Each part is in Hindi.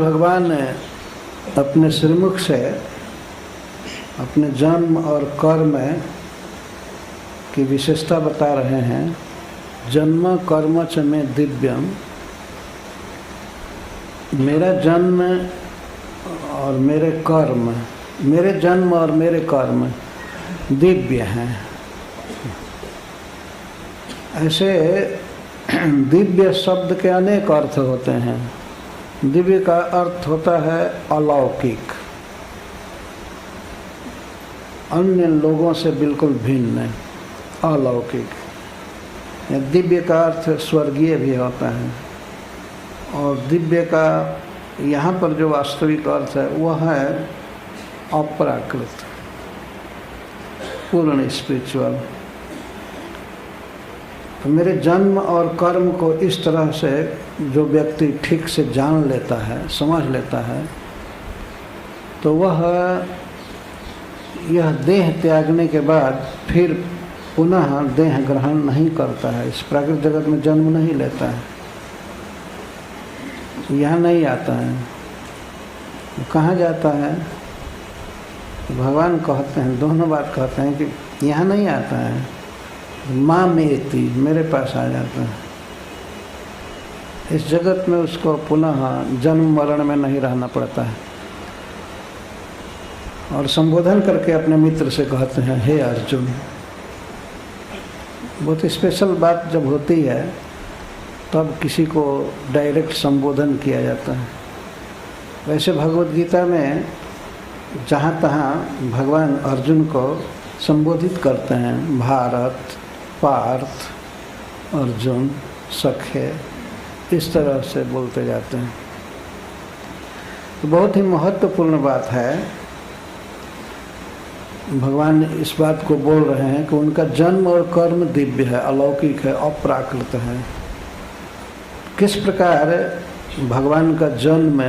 भगवान अपने श्रीमुख से अपने जन्म और कर्म की विशेषता बता रहे हैं। जन्म कर्म च में दिव्यम, मेरा जन्म और मेरे कर्म, मेरे जन्म और मेरे कर्म दिव्य हैं। ऐसे दिव्य शब्द के अनेक अर्थ होते हैं। दिव्य का अर्थ होता है अलौकिक, अन्य लोगों से बिल्कुल भिन्न, अलौकिक। दिव्य का अर्थ स्वर्गीय भी होता है, और दिव्य का यहाँ पर जो वास्तविक अर्थ है वह है अपराकृत, पूर्ण स्पिरिचुअल। तो मेरे जन्म और कर्म को इस तरह से जो व्यक्ति ठीक से जान लेता है, समझ लेता है, तो वह यह देह त्यागने के बाद फिर पुनः देह ग्रहण नहीं करता है, इस प्राकृतिक जगत में जन्म नहीं लेता है, यहाँ नहीं आता है। कहाँ जाता है? भगवान कहते हैं, दोनों बात कहते हैं कि यहाँ नहीं आता है, माँ मेती, मेरे पास आ जाता है। इस जगत में उसको पुनः जन्म मरण में नहीं रहना पड़ता है। और संबोधन करके अपने मित्र से कहते हैं, हे अर्जुन। बहुत स्पेशल बात जब होती है तब किसी को डायरेक्ट संबोधन किया जाता है। वैसे भगवद गीता में जहाँ तहाँ भगवान अर्जुन को संबोधित करते हैं, भारत, पार्थ, अर्जुन, सखे, इस तरह से बोलते जाते हैं। तो बहुत ही महत्वपूर्ण बात है। भगवान इस बात को बोल रहे हैं कि उनका जन्म और कर्म दिव्य है, अलौकिक है, अप्राकृत है। किस प्रकार भगवान का जन्म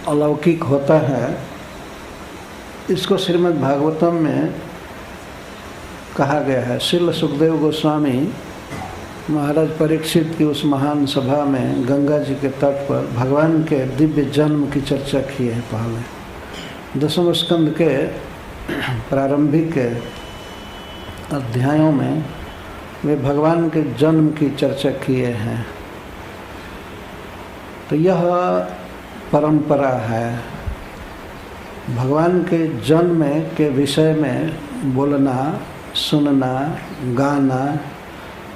अलौकिक होता है, इसको श्रीमद् भागवतम में कहा गया है। श्रील सुखदेव गोस्वामी महाराज परीक्षित की उस महान सभा में गंगा जी के तट पर भगवान के दिव्य जन्म की चर्चा की है। पहले दसम स्कंद के प्रारंभिक अध्यायों में वे भगवान के जन्म की चर्चा किए हैं। तो यह परंपरा है, भगवान के जन्म के विषय में बोलना, सुनना, गाना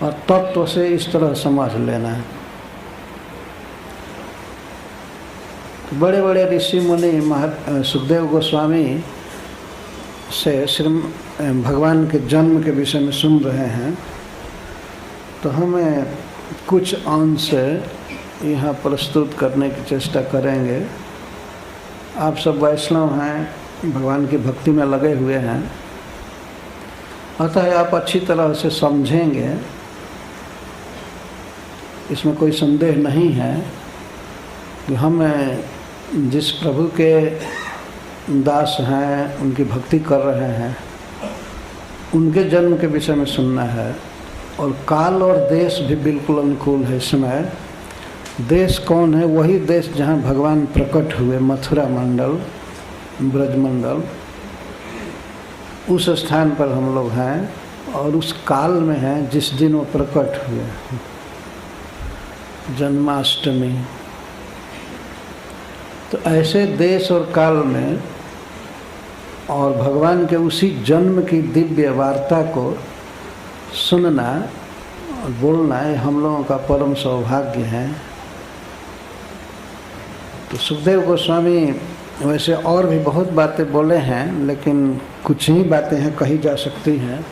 और तत्व से इस तरह समझ लेना। तो बड़े बड़े ऋषि मुनि सुखदेव गोस्वामी से श्री भगवान के जन्म के विषय में सुन रहे हैं। तो हमें कुछ अंश यहाँ प्रस्तुत करने की चेष्टा करेंगे। आप सब वैष्णव हैं, भगवान की भक्ति में लगे हुए हैं, अतः आप अच्छी तरह से समझेंगे, इसमें कोई संदेह नहीं है कि हम जिस प्रभु के दास हैं, उनकी भक्ति कर रहे हैं, उनके जन्म के विषय में सुनना है। और काल और देश भी बिल्कुल अनुकूल है। समय देश कौन है? वही देश जहाँ भगवान प्रकट हुए, मथुरा मंडल, ब्रजमंडल, उस स्थान पर हम लोग हैं और उस काल में हैं जिस दिन वो प्रकट हुए, जन्माष्टमी। तो ऐसे देश और काल में और भगवान के उसी जन्म की दिव्य वार्ता को सुनना और बोलना, ये हम लोगों का परम सौभाग्य है। तो सुखदेव गोस्वामी वैसे और भी बहुत बातें बोले हैं, लेकिन कुछ ही बातें हैं कही जा सकती हैं।